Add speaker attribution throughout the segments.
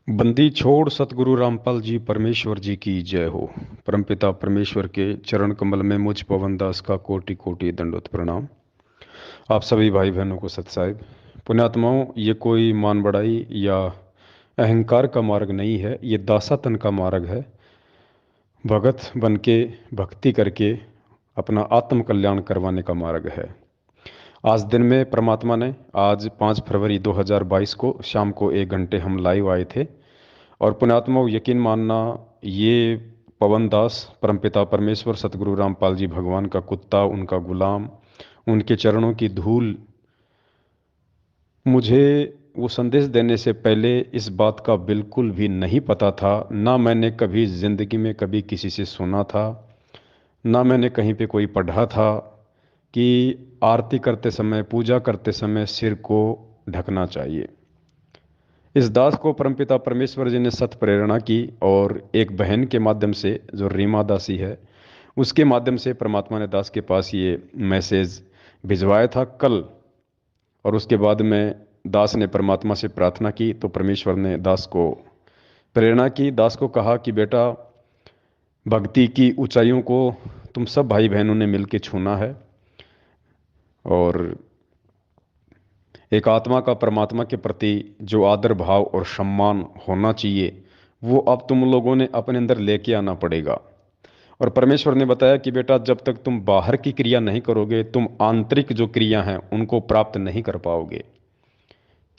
Speaker 1: बंदी छोड़ सतगुरु रामपाल जी परमेश्वर जी की जय हो। परमपिता परमेश्वर के चरण कमल में मुझ पवन दास का कोटि कोटि दंडोत प्रणाम। आप सभी भाई बहनों को सत साहिब। पुण्यात्माओं, ये कोई मान बढ़ाई या अहंकार का मार्ग नहीं है, ये दासातन का मार्ग है। भगत बन के भक्ति करके अपना आत्म कल्याण करवाने का मार्ग है। आज दिन में परमात्मा ने, आज 5 फरवरी 2022 को शाम को 1 घंटे हम लाइव आए थे। और पुण्यात्माओं, यकीन मानना, ये पवन दास परमपिता परमेश्वर सतगुरु रामपाल जी भगवान का कुत्ता, उनका गुलाम, उनके चरणों की धूल, मुझे वो संदेश देने से पहले इस बात का बिल्कुल भी नहीं पता था। ना मैंने कभी जिंदगी में कभी किसी से सुना था, ना मैंने कहीं पे कोई पढ़ा था कि आरती करते समय, पूजा करते समय सिर को ढकना चाहिए। इस दास को परमपिता परमेश्वर जी ने सत प्रेरणा की और एक बहन के माध्यम से, जो रीमा दासी है, उसके माध्यम से परमात्मा ने दास के पास ये मैसेज भिजवाया था कल। और उसके बाद में दास ने परमात्मा से प्रार्थना की तो परमेश्वर ने दास को प्रेरणा की। दास को कहा कि बेटा, भक्ति की ऊंचाइयों को तुम सब भाई बहनों ने मिलकर छूना है, और एक आत्मा का परमात्मा के प्रति जो आदर भाव और सम्मान होना चाहिए, वो अब तुम लोगों ने अपने अंदर लेके आना पड़ेगा। और परमेश्वर ने बताया कि बेटा, जब तक तुम बाहर की क्रिया नहीं करोगे, तुम आंतरिक जो क्रिया हैं उनको प्राप्त नहीं कर पाओगे।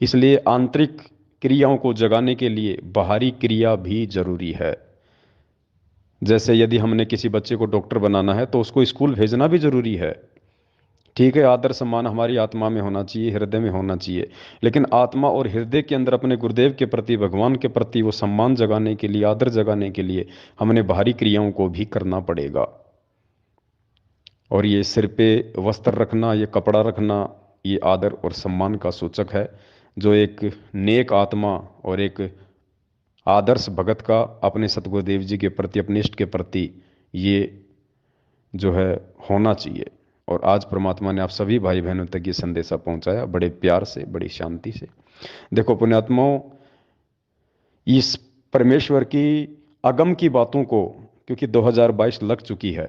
Speaker 1: इसलिए आंतरिक क्रियाओं को जगाने के लिए बाहरी क्रिया भी जरूरी है। जैसे यदि हमने किसी बच्चे को डॉक्टर बनाना है तो उसको स्कूल भेजना भी जरूरी है। ठीक है, आदर सम्मान हमारी आत्मा में होना चाहिए, हृदय में होना चाहिए। लेकिन आत्मा और हृदय के अंदर अपने गुरुदेव के प्रति, भगवान के प्रति वो सम्मान जगाने के लिए, आदर जगाने के लिए हमने बाहरी क्रियाओं को भी करना पड़ेगा। और ये सिर पे वस्त्र रखना, ये कपड़ा रखना, ये आदर और सम्मान का सूचक है, जो एक नेक आत्मा और एक आदर्श भगत का अपने सतगुरुदेव जी के प्रति, अपने इष्ट के प्रति ये जो है होना चाहिए। और आज परमात्मा ने आप सभी भाई बहनों तक ये संदेशा पहुंचाया, बड़े प्यार से, बड़ी शांति से। देखो पुण्यात्माओं, इस परमेश्वर की अगम की बातों को, क्योंकि 2022 लग चुकी है,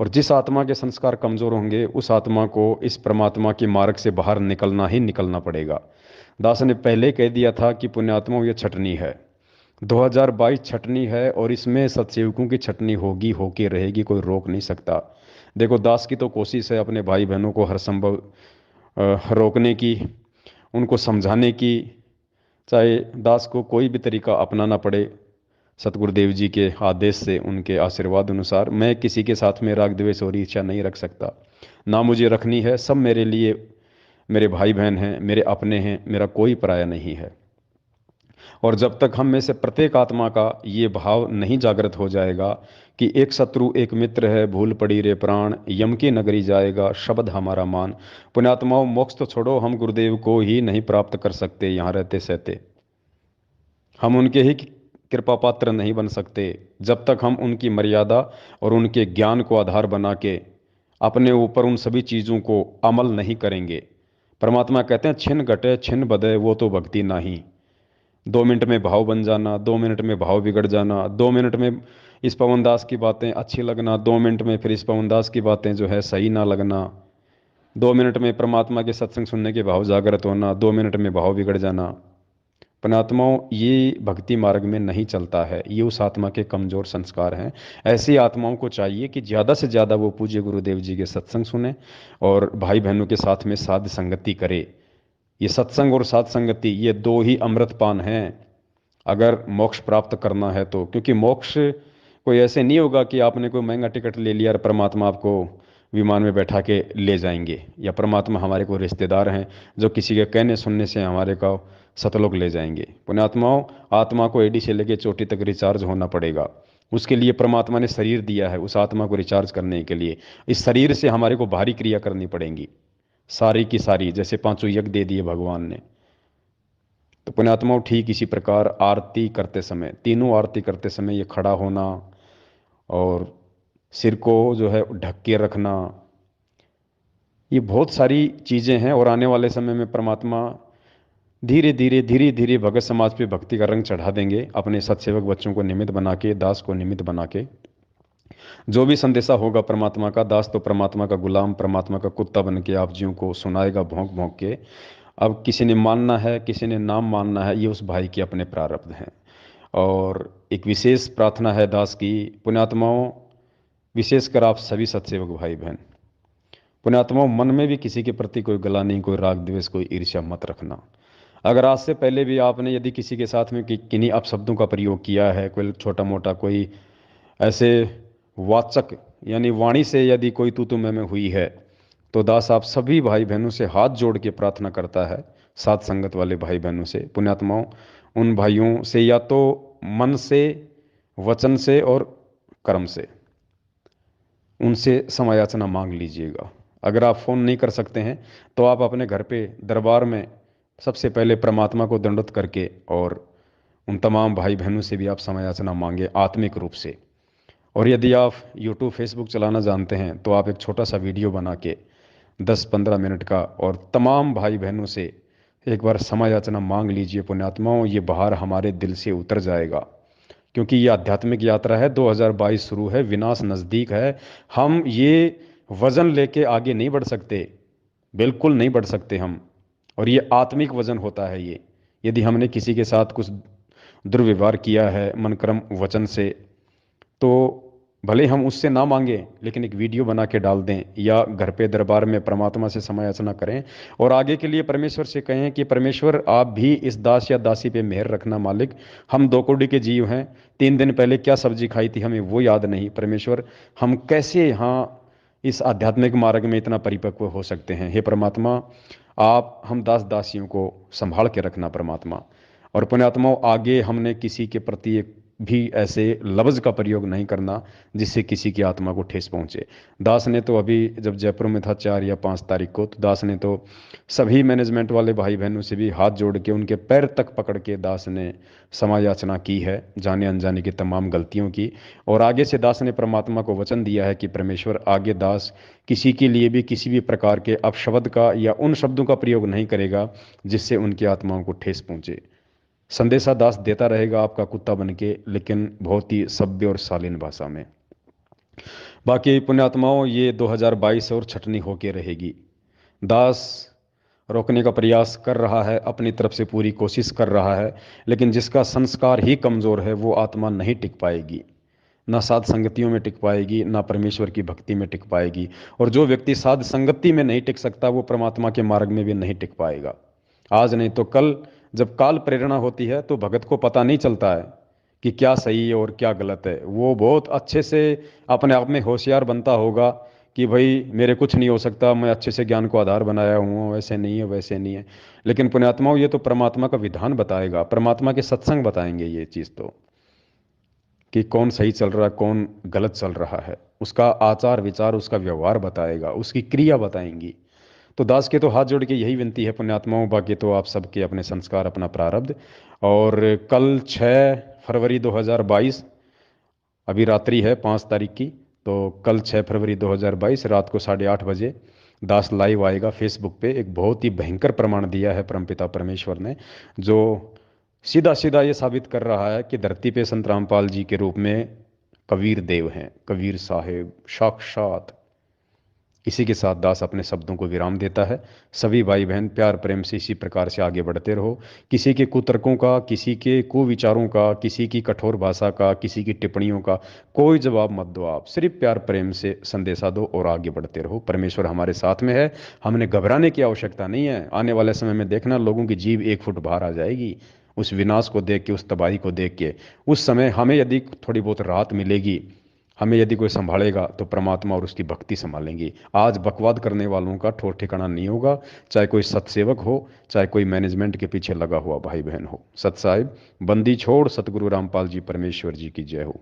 Speaker 1: और जिस आत्मा के संस्कार कमजोर होंगे उस आत्मा को इस परमात्मा के मार्ग से बाहर निकलना ही निकलना पड़ेगा। दास ने पहले कह दिया था कि पुण्यात्माओं, ये छटनी है, 2022 छटनी है, और इसमें सत्सेवकों की छटनी होगी, होके रहेगी, कोई रोक नहीं सकता। देखो, दास की तो कोशिश है अपने भाई बहनों को हर संभव रोकने की, उनको समझाने की, चाहे दास को कोई भी तरीका अपनाना पड़े। सतगुरुदेव जी के आदेश से, उनके आशीर्वाद अनुसार, मैं किसी के साथ में राग द्वेष और ईर्ष्या नहीं रख सकता, ना मुझे रखनी है। सब मेरे लिए मेरे भाई बहन हैं, मेरे अपने हैं, मेरा कोई पराया नहीं है। और जब तक हम में से प्रत्येक आत्मा का ये भाव नहीं जागृत हो जाएगा कि एक शत्रु एक मित्र है, भूल पड़ी रे प्राण, यम की नगरी जाएगा शब्द हमारा मान। पुण्यात्माओं, मोक्ष तो छोड़ो, हम गुरुदेव को ही नहीं प्राप्त कर सकते यहाँ रहते सहते। हम उनके ही कृपा पात्र नहीं बन सकते जब तक हम उनकी मर्यादा और उनके ज्ञान को आधार बना के अपने ऊपर उन सभी चीज़ों को अमल नहीं करेंगे। परमात्मा कहते हैं, छिन घटे छिन बदे वो तो भक्ति नहीं। 2 मिनट में भाव बन जाना, 2 मिनट में भाव बिगड़ जाना, 2 मिनट में इस पवन दास की बातें अच्छी लगना, 2 मिनट में फिर इस पवन दास की बातें जो है सही ना लगना, 2 मिनट में परमात्मा के सत्संग सुनने के भाव जागृत होना, 2 मिनट में भाव बिगड़ जाना। पुण्यात्माओं, ये भक्ति मार्ग में नहीं चलता है, ये उस आत्मा के कमजोर संस्कार हैं। ऐसी आत्माओं को चाहिए कि ज़्यादा से ज़्यादा वो पूज्य गुरुदेव जी के सत्संग सुने और भाई बहनों के साथ में साध संगति करे। ये सत्संग और साध संगति, ये दो ही अमृत पान हैं अगर मोक्ष प्राप्त करना है तो। क्योंकि मोक्ष कोई ऐसे नहीं होगा कि आपने कोई महंगा टिकट ले लिया और परमात्मा आपको विमान में बैठा के ले जाएंगे, या परमात्मा हमारे को रिश्तेदार हैं जो किसी के कहने सुनने से हमारे को सतलोक ले जाएंगे। पुण्यात्माओं, आत्मा को एडी से लेके चोटी तक रिचार्ज होना पड़ेगा। उसके लिए परमात्मा ने शरीर दिया है, उस आत्मा को रिचार्ज करने के लिए इस शरीर से हमारे को भारी क्रिया करनी पड़ेंगी, सारी की सारी, जैसे पांचों यज्ञ दे दिए भगवान ने। तो पुण्यात्माओं, ठीक इसी प्रकार आरती करते समय, तीनों आरती करते समय ये खड़ा होना और सिर को जो है ढक के रखना, ये बहुत सारी चीज़ें हैं। और आने वाले समय में परमात्मा, धीरे धीरे भगत समाज पे भक्ति का रंग चढ़ा देंगे, अपने सत्सेवक बच्चों को निमित्त बना के, दास को निमित्त बना के। जो भी संदेशा होगा परमात्मा का, दास तो परमात्मा का गुलाम, परमात्मा का कुत्ता बन के आप जीव को सुनाएगा भौंक भौंक के। अब किसी ने मानना है, किसी ने नाम मानना है, ये उस भाई के अपने प्रारब्ध हैं। और एक विशेष प्रार्थना है दास की, पुण्यात्माओं, विशेषकर आप सभी सत्सेवक भाई बहन, पुण्यात्माओं, मन में भी किसी के प्रति कोई ग्लानि, कोई राग द्वेष, कोई ईर्ष्या मत रखना। अगर आज से पहले भी आपने यदि किसी के साथ में किन्हीं अपशब्दों का प्रयोग किया है, कोई छोटा मोटा कोई ऐसे वाचक यानी वाणी से यदि कोई तू तू मैं हुई है, तो दास आप सभी भाई बहनों से हाथ जोड़ के प्रार्थना करता है, साथ संगत वाले भाई बहनों से, पुण्यात्माओं, उन भाइयों से या तो मन से, वचन से और कर्म से उनसे क्षमा याचना मांग लीजिएगा। अगर आप फ़ोन नहीं कर सकते हैं तो आप अपने घर पे दरबार में सबसे पहले परमात्मा को दंडवत करके और उन तमाम भाई बहनों से भी आप क्षमा याचना मांगे आत्मिक रूप से। और यदि आप यूट्यूब फेसबुक चलाना जानते हैं तो आप एक छोटा सा वीडियो बना के 10-15 मिनट का और तमाम भाई बहनों से एक बार क्षमा याचना मांग लीजिए। पुण्यात्माओं, ये बाहर हमारे दिल से उतर जाएगा, क्योंकि ये आध्यात्मिक यात्रा है, 2022 शुरू है, विनाश नज़दीक है। हम ये वजन लेके आगे नहीं बढ़ सकते, बिल्कुल नहीं बढ़ सकते हम। और ये आत्मिक वजन होता है ये। यदि हमने किसी के साथ कुछ दुर्व्यवहार किया है मन कर्म वचन से, तो भले हम उससे ना मांगे लेकिन एक वीडियो बना के डाल दें या घर पे दरबार में परमात्मा से समय याचना करें और आगे के लिए परमेश्वर से कहें कि परमेश्वर आप भी इस दास या दासी पे मेहर रखना मालिक। हम दो कौड़ी के जीव हैं, 3 दिन पहले क्या सब्जी खाई थी हमें वो याद नहीं। परमेश्वर, हम कैसे यहाँ इस आध्यात्मिक मार्ग में इतना परिपक्व हो सकते हैं। हे परमात्मा, आप हम दास दासियों को संभाल के रखना परमात्मा। और पुण्यात्माओं, आगे हमने किसी के प्रति एक भी ऐसे लफ्ज़ का प्रयोग नहीं करना जिससे किसी की आत्मा को ठेस पहुंचे। दास ने तो अभी जब जयपुर में था 4 या 5 तारीख को, तो दास ने तो सभी मैनेजमेंट वाले भाई बहनों से भी हाथ जोड़ के उनके पैर तक पकड़ के दास ने क्षमा याचना की है, जाने अनजाने की तमाम गलतियों की। और आगे से दास ने परमात्मा को वचन दिया है कि परमेश्वर, आगे दास किसी के लिए भी किसी भी प्रकार के अपशब्द का या उन शब्दों का प्रयोग नहीं करेगा जिससे उनकी आत्माओं को ठेस पहुंचे। संदेशा दास देता रहेगा आपका कुत्ता बन के, लेकिन बहुत ही सभ्य और शालीन भाषा में। बाकी पुण्यात्माओं, ये 2022 और छटनी होके रहेगी। दास रोकने का प्रयास कर रहा है, अपनी तरफ से पूरी कोशिश कर रहा है, लेकिन जिसका संस्कार ही कमज़ोर है वो आत्मा नहीं टिक पाएगी, ना साध संगतियों में टिक पाएगी, ना परमेश्वर की भक्ति में टिक पाएगी। और जो व्यक्ति साध संगति में नहीं टिक सकता वो परमात्मा के मार्ग में भी नहीं टिक पाएगा। आज नहीं तो कल जब काल प्रेरणा होती है तो भगत को पता नहीं चलता है कि क्या सही है और क्या गलत है। वो बहुत अच्छे से अपने आप में होशियार बनता होगा कि भाई मेरे कुछ नहीं हो सकता, मैं अच्छे से ज्ञान को आधार बनाया हूँ, वैसे नहीं है वैसे नहीं है। लेकिन पुण्यात्माओं, ये तो परमात्मा का विधान बताएगा, परमात्मा के सत्संग बताएंगे ये चीज़ तो, कि कौन सही चल रहा है कौन गलत चल रहा है। उसका आचार विचार, उसका व्यवहार बताएगा, उसकी क्रिया बताएंगी। तो दास के तो हाथ जोड़ के यही विनती है पुण्यात्माओं, बाकी तो आप सबके अपने संस्कार, अपना प्रारब्ध। और कल 6 फरवरी 2022, अभी रात्रि है 5 तारीख की, तो कल 6 फरवरी 2022 रात को 8:30 बजे दास लाइव आएगा फेसबुक पे। एक बहुत ही भयंकर प्रमाण दिया है परमपिता परमेश्वर ने, जो सीधा सीधा ये साबित कर रहा है कि धरती पे संत रामपाल जी के रूप में कबीर देव हैं, कबीर साहेब साक्षात। इसी के साथ दास अपने शब्दों को विराम देता है। सभी भाई बहन प्यार प्रेम से इसी प्रकार से आगे बढ़ते रहो। किसी के कुतर्कों का, किसी के कुविचारों का, किसी की कठोर भाषा का, किसी की टिप्पणियों का कोई जवाब मत दो। आप सिर्फ प्यार प्रेम से संदेशा दो और आगे बढ़ते रहो। परमेश्वर हमारे साथ में है, हमने घबराने की आवश्यकता नहीं है। आने वाले समय में देखना लोगों की जीव 1 फुट बाहर आ जाएगी उस विनाश को देख के, उस तबाही को देख के। उस समय हमें यदि थोड़ी बहुत राहत मिलेगी, हमें यदि कोई संभालेगा तो परमात्मा और उसकी भक्ति संभालेंगी। आज बकवाद करने वालों का ठोर ठिकाना नहीं होगा, चाहे कोई सत्सेवक हो, चाहे कोई मैनेजमेंट के पीछे लगा हुआ भाई बहन हो। सत साहिब बंदी छोड़, सतगुरु रामपाल जी परमेश्वर जी की जय हो।